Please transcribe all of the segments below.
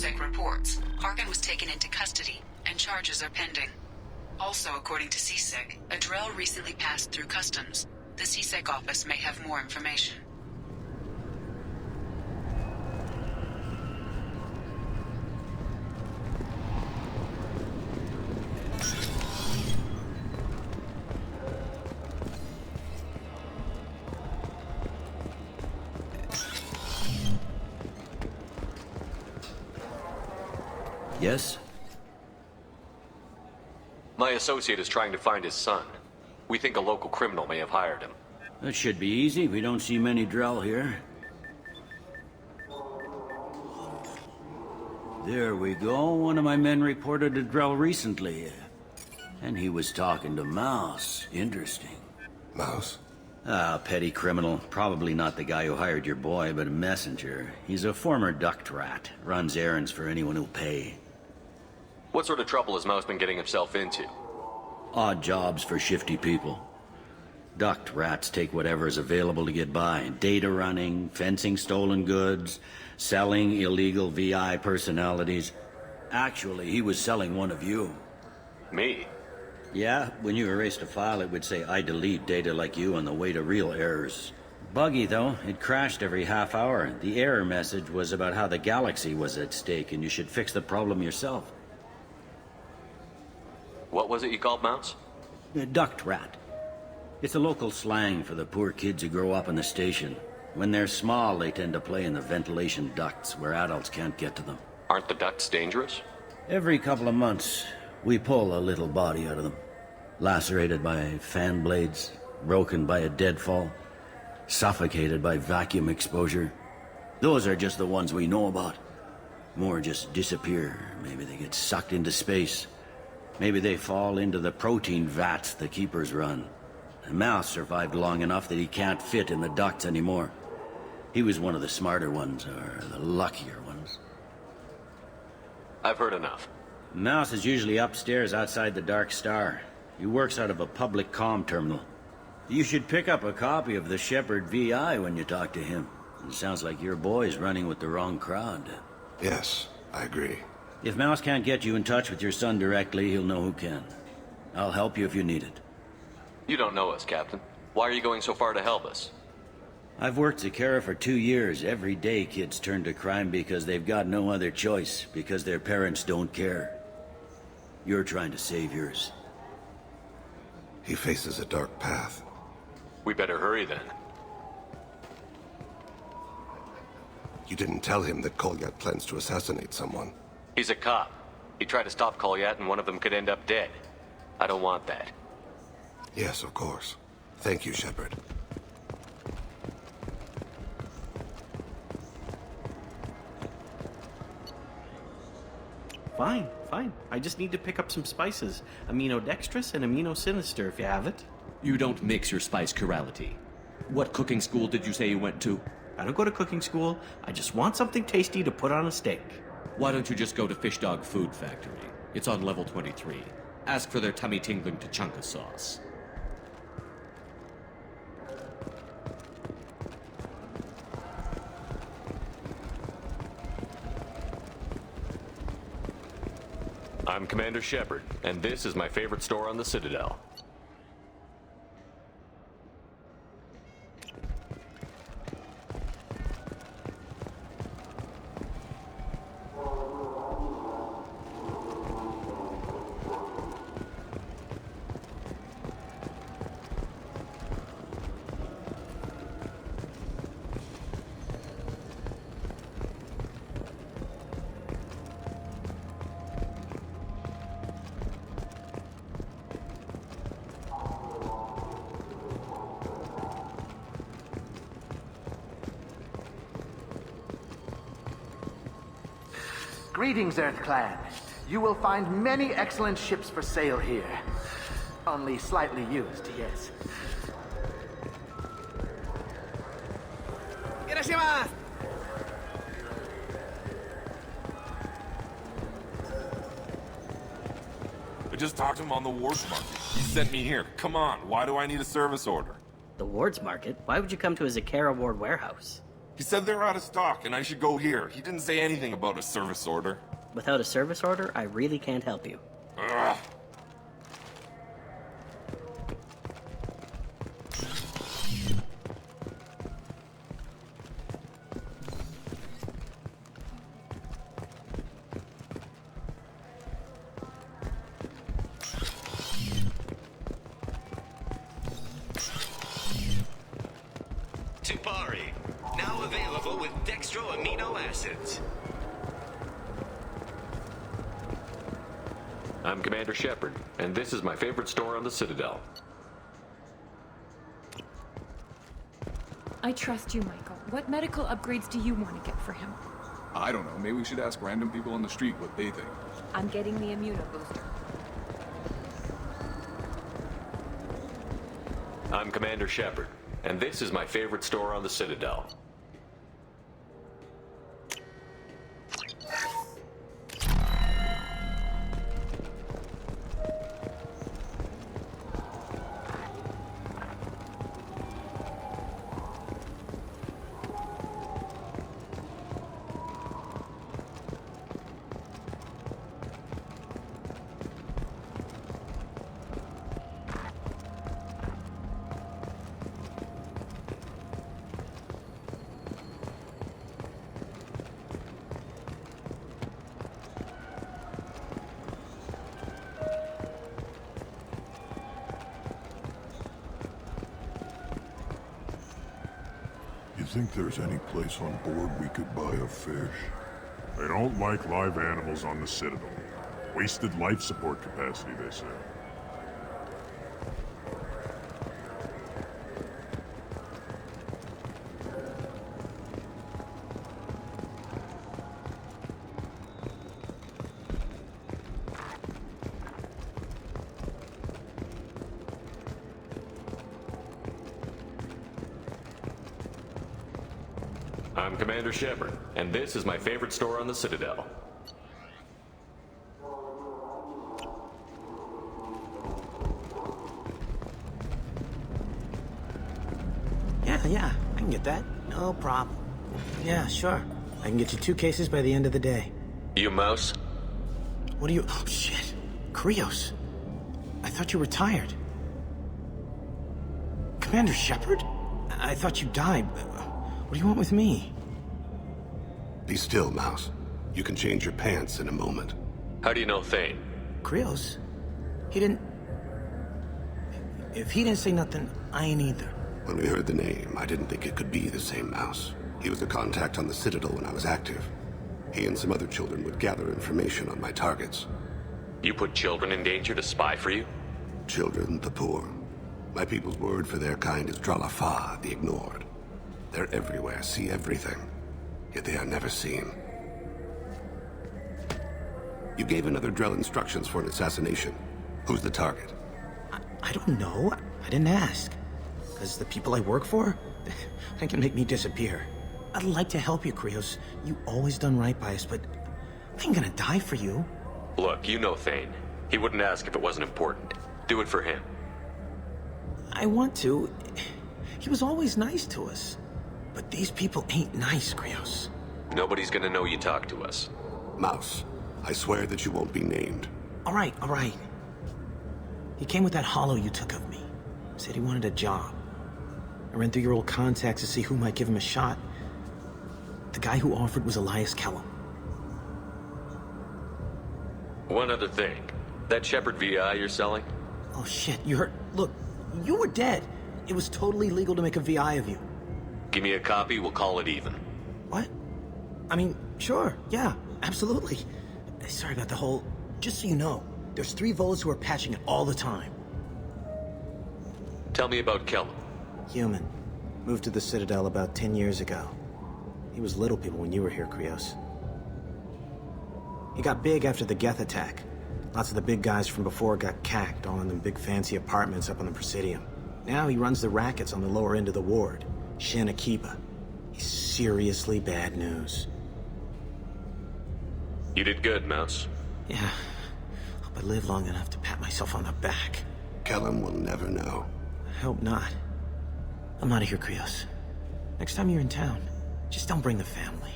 CSEC reports, Harkin was taken into custody, and charges are pending. Also, according to CSEC, a Drell recently passed through customs. The CSEC office may have more information. Yes? My associate is trying to find his son. We think a local criminal may have hired him. That should be easy. We don't see many Drell here. There we go. One of my men reported a Drell recently. And he was talking to Mouse. Interesting. Mouse? Ah, petty criminal. Probably not the guy who hired your boy, but a messenger. He's a former duct rat. Runs errands for anyone who'll pay. What sort of trouble has Mouse been getting himself into? Odd jobs for shifty people. Duct rats take whatever is available to get by. Data running, fencing stolen goods, selling illegal VI personalities. Actually, he was selling one of you. Me? Yeah, when you erased a file, it would say, I delete data like you on the way to real errors. Buggy, though. It crashed every half hour. The error message was about how the galaxy was at stake, and you should fix the problem yourself. What was it you called Mouse? A duct rat. It's a local slang for the poor kids who grow up in the station. When they're small, they tend to play in the ventilation ducts where adults can't get to them. Aren't the ducts dangerous? Every couple of months, we pull a little body out of them. Lacerated by fan blades, broken by a deadfall, suffocated by vacuum exposure. Those are just the ones we know about. More just disappear. Maybe they get sucked into space. Maybe they fall into the protein vats the keepers run. The Mouse survived long enough that he can't fit in the ducts anymore. He was one of the smarter ones, or the luckier ones. I've heard enough. Mouse is usually upstairs outside the Dark Star. He works out of a public comm terminal. You should pick up a copy of the Shepherd VI when you talk to him. It sounds like your boy's running with the wrong crowd. Yes, I agree. If Mouse can't get you in touch with your son directly, he'll know who can. I'll help you if you need it. You don't know us, Captain. Why are you going so far to help us? I've worked Zakera for 2 years. Every day kids turn to crime because they've got no other choice, because their parents don't care. You're trying to save yours. He faces a dark path. We better hurry then. You didn't tell him that Kolyat plans to assassinate someone. He's a cop. He tried to stop Kolyat and one of them could end up dead. I don't want that. Yes, of course. Thank you, Shepard. Fine, fine. I just need to pick up some spices. Aminodextrous and aminosinister, if you have it. You don't mix your spice chirality. What cooking school did you say you went to? I don't go to cooking school. I just want something tasty to put on a steak. Why don't you just go to Fish Dog Food Factory? It's on level 23. Ask for their tummy-tingling Tachanka sauce. I'm Commander Shepard, and this is my favorite store on the Citadel. Greetings, Earth Clan. You will find many excellent ships for sale here. Only slightly used, yes. I just talked to him on the Wards Market. He sent me here. Come on, why do I need a service order? The Wards Market? Why would you come to a Zakera Ward warehouse? He said they're out of stock and I should go here. He didn't say anything about a service order. Without a service order, I really can't help you. Ugh. Tupari, now available with dextro amino acids. I'm Commander Shepard, and this is my favorite store on the Citadel. I trust you, Michael. What medical upgrades do you want to get for him? I don't know. Maybe we should ask random people on the street what they think. I'm getting the immuno booster. I'm Commander Shepard, and this is my favorite store on the Citadel. You think there's any place on board we could buy a fish? They don't like live animals on the Citadel. Wasted life support capacity, they say. I'm Commander Shepard, and this is my favorite store on the Citadel. Yeah, I can get that. No problem. Yeah, sure. I can get you 2 cases by the end of the day. You mouse? What are you... Oh, shit. Krios. I thought you were retired. Commander Shepard? I thought you died. What do you want with me? Be still, Mouse. You can change your pants in a moment. How do you know Thane? Krios? He didn't... If he didn't say nothing, I ain't either. When we heard the name, I didn't think it could be the same Mouse. He was a contact on the Citadel when I was active. He and some other children would gather information on my targets. You put children in danger to spy for you? Children, the poor. My people's word for their kind is Dralafa, the ignored. They're everywhere, see everything, yet they are never seen. You gave another Drell instructions for an assassination. Who's the target? I don't know. I didn't ask. Because the people I work for, they can make me disappear. I'd like to help you, Krios. You always done right by us, but I ain't gonna die for you. Look, you know Thane. He wouldn't ask if it wasn't important. Do it for him. I want to. He was always nice to us. But these people ain't nice, Krios. Nobody's gonna know you talk to us. Mouse, I swear that you won't be named. All right. He came with that hollow you took of me. Said he wanted a job. I ran through your old contacts to see who might give him a shot. The guy who offered was Elias Kellum. One other thing. That Shepard VI you're selling? Oh shit, you heard? Look, you were dead. It was totally legal to make a VI of you. Give me a copy, we'll call it even. What? I mean, sure, yeah, absolutely. Sorry about the whole... Just so you know, there's 3 Volas who are patching it all the time. Tell me about Kellum. Human. Moved to the Citadel about 10 years ago. He was little people when you were here, Krios. He got big after the Geth attack. Lots of the big guys from before got cacked, all in them big fancy apartments up on the Presidium. Now he runs the rackets on the lower end of the ward, Shin Akiba. He's seriously bad news. You did good, Mouse. Yeah. Hope I live long enough to pat myself on the back. Kellum will never know. I hope not. I'm out of here, Krios. Next time you're in town, Just don't bring the family.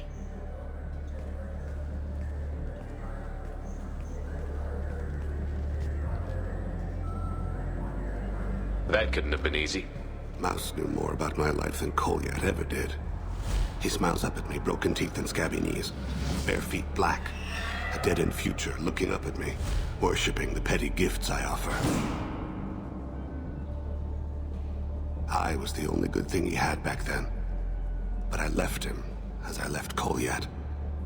That couldn't have been easy. Mouse knew more about my life than Kolyat ever did. He smiles up at me, broken teeth and scabby knees. Bare feet black. A dead-end future looking up at me, worshipping the petty gifts I offer. I was the only good thing he had back then. But I left him, as I left Kolyat.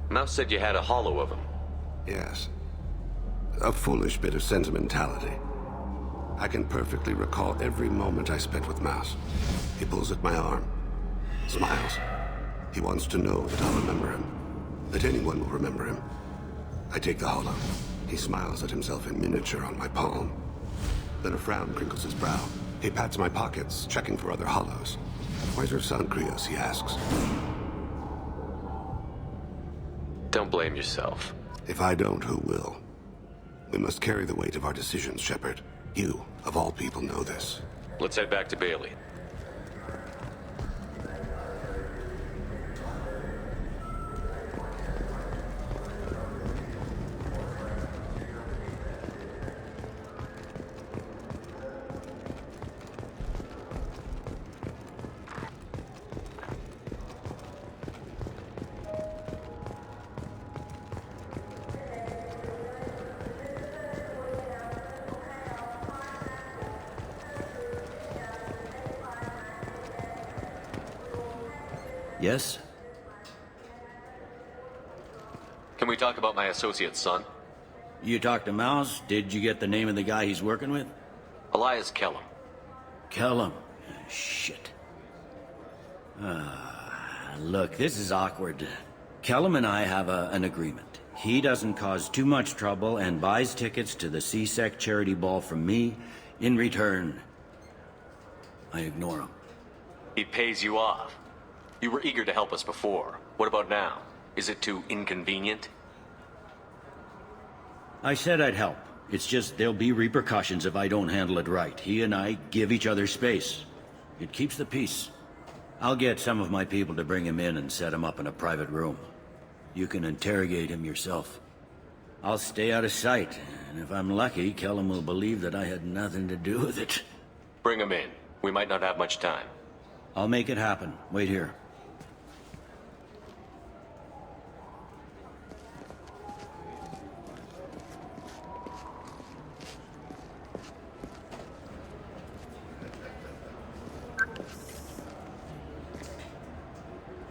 Mouse said you had a hollow of him. Yes. A foolish bit of sentimentality. I can perfectly recall every moment I spent with Mouse. He pulls at my arm, smiles. He wants to know that I'll remember him, that anyone will remember him. I take the hollow. He smiles at himself in miniature on my palm. Then a frown crinkles his brow. He pats my pockets, checking for other hollows. Where's your son, Krios? He asks. Don't blame yourself. If I don't, who will? We must carry the weight of our decisions, Shepard. You, of all people, know this. Let's head back to Bailey. Yes? Can we talk about my associate's son? You talked to Mouse? Did you get the name of the guy he's working with? Elias Kellum. Kellum? Shit. Look, this is awkward. Kellum and I have an agreement. He doesn't cause too much trouble and buys tickets to the C-Sec charity ball from me. In return, I ignore him. He pays you off. You were eager to help us before. What about now? Is it too inconvenient? I said I'd help. It's just there'll be repercussions if I don't handle it right. He and I give each other space. It keeps the peace. I'll get some of my people to bring him in and set him up in a private room. You can interrogate him yourself. I'll stay out of sight, and if I'm lucky, Kellum will believe that I had nothing to do with it. Bring him in. We might not have much time. I'll make it happen. Wait here.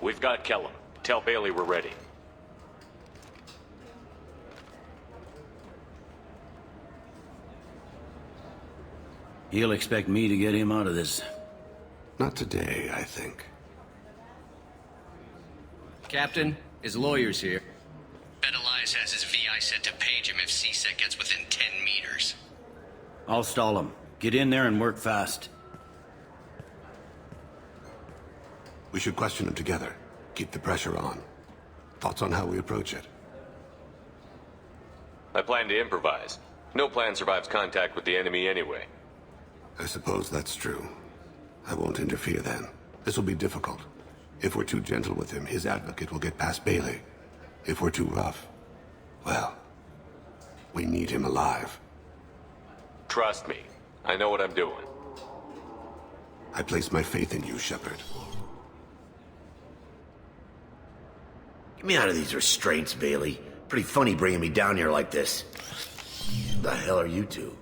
We've got Kellum. Tell Bailey we're ready. He'll expect me to get him out of this. Not today, I think. Captain, his lawyer's here. Bet Elias has his VI set to page him if C-Sec gets within 10 meters. I'll stall him. Get in there and work fast. We should question him together. Keep the pressure on. Thoughts on how we approach it? I plan to improvise. No plan survives contact with the enemy anyway. I suppose that's true. I won't interfere then. This will be difficult. If we're too gentle with him, his advocate will get past Bailey. If we're too rough, well, we need him alive. Trust me. I know what I'm doing. I place my faith in you, Shepard. Get me out of these restraints, Bailey. Pretty funny bringing me down here like this. The hell are you two?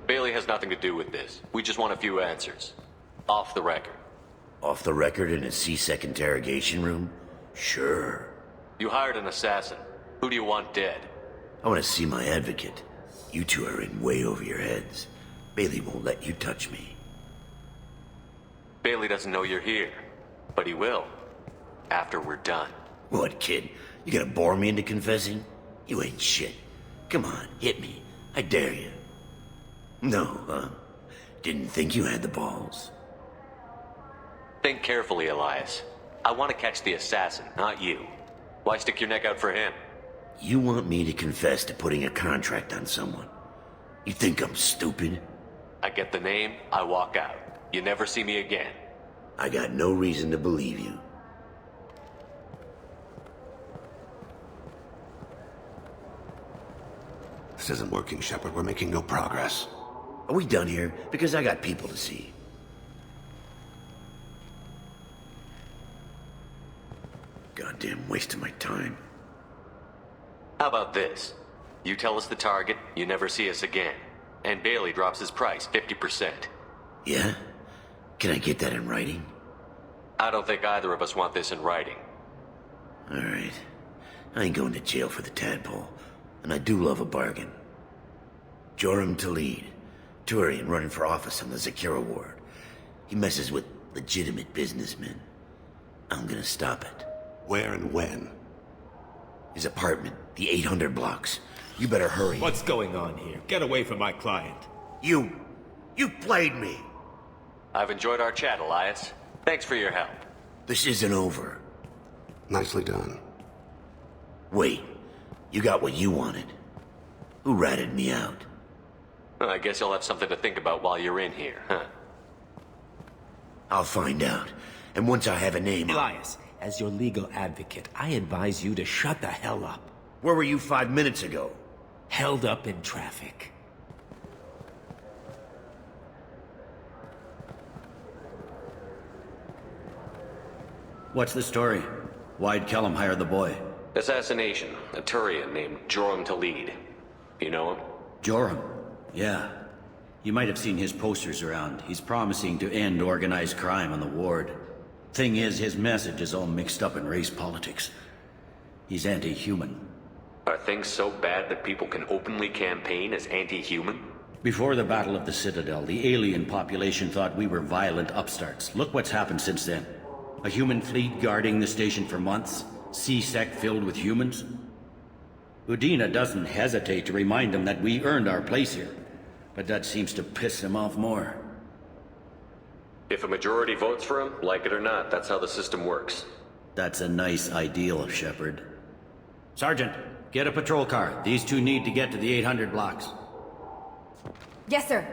Bailey has nothing to do with this. We just want a few answers. Off the record. Off the record in a C-Sec interrogation room? Sure. You hired an assassin. Who do you want dead? I want to see my advocate. You two are in way over your heads. Bailey won't let you touch me. Bailey doesn't know you're here. But he will. After we're done. What, kid? You gonna bore me into confessing? You ain't shit. Come on, hit me. I dare you. No, huh? Didn't think you had the balls. Think carefully, Elias. I want to catch the assassin, not you. Why stick your neck out for him? You want me to confess to putting a contract on someone? You think I'm stupid? I get the name, I walk out. You never see me again. I got no reason to believe you. This isn't working, Shepard. We're making no progress. Are we done here? Because I got people to see. Goddamn waste of my time. How about this? You tell us the target, you never see us again. And Bailey drops his price 50%. Yeah? Can I get that in writing? I don't think either of us want this in writing. Alright. I ain't going to jail for the tadpole. And I do love a bargain. Joram Talid. Turian running for office on the Zakira ward. He messes with legitimate businessmen. I'm gonna stop it. Where and when? His apartment, the 800 blocks. You better hurry. What's going on here? Get away from my client. You played me. I've enjoyed our chat, Elias. Thanks for your help. This isn't over. Nicely done. Wait, you got what you wanted. Who ratted me out? Well, I guess you'll have something to think about while you're in here, huh? I'll find out. And once I have a name... Elias, as your legal advocate, I advise you to shut the hell up. Where were you 5 minutes ago? Held up in traffic. What's the story? Why'd Kellum hire the boy? Assassination. A Turian named Joram Talid. You know him? Joram? Yeah. You might have seen his posters around. He's promising to end organized crime on the ward. Thing is, his message is all mixed up in race politics. He's anti-human. Are things so bad that people can openly campaign as anti-human? Before the Battle of the Citadel, the alien population thought we were violent upstarts. Look what's happened since then. A human fleet guarding the station for months. C-Sec filled with humans. Udina doesn't hesitate to remind them that we earned our place here. But that seems to piss him off more. If a majority votes for him, like it or not, that's how the system works. That's a nice ideal, Shepard. Sergeant, get a patrol car. These two need to get to the 800 blocks. Yes, sir.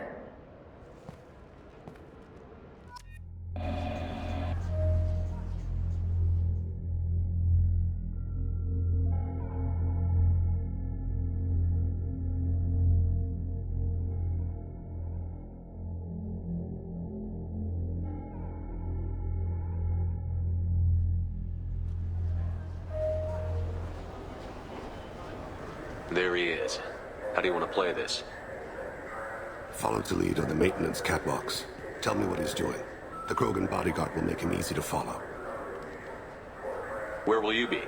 There he is. How do you want to play this? Follow the lead on the maintenance catwalks. Tell me what he's doing. The Krogan bodyguard will make him easy to follow. Where will you be?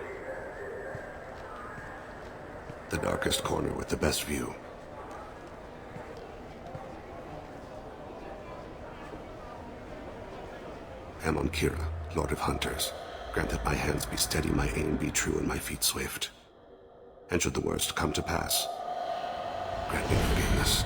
The darkest corner with the best view. Amon Kira, Lord of Hunters. Grant that my hands be steady, my aim be true, and my feet swift. And should the worst come to pass, grant me forgiveness.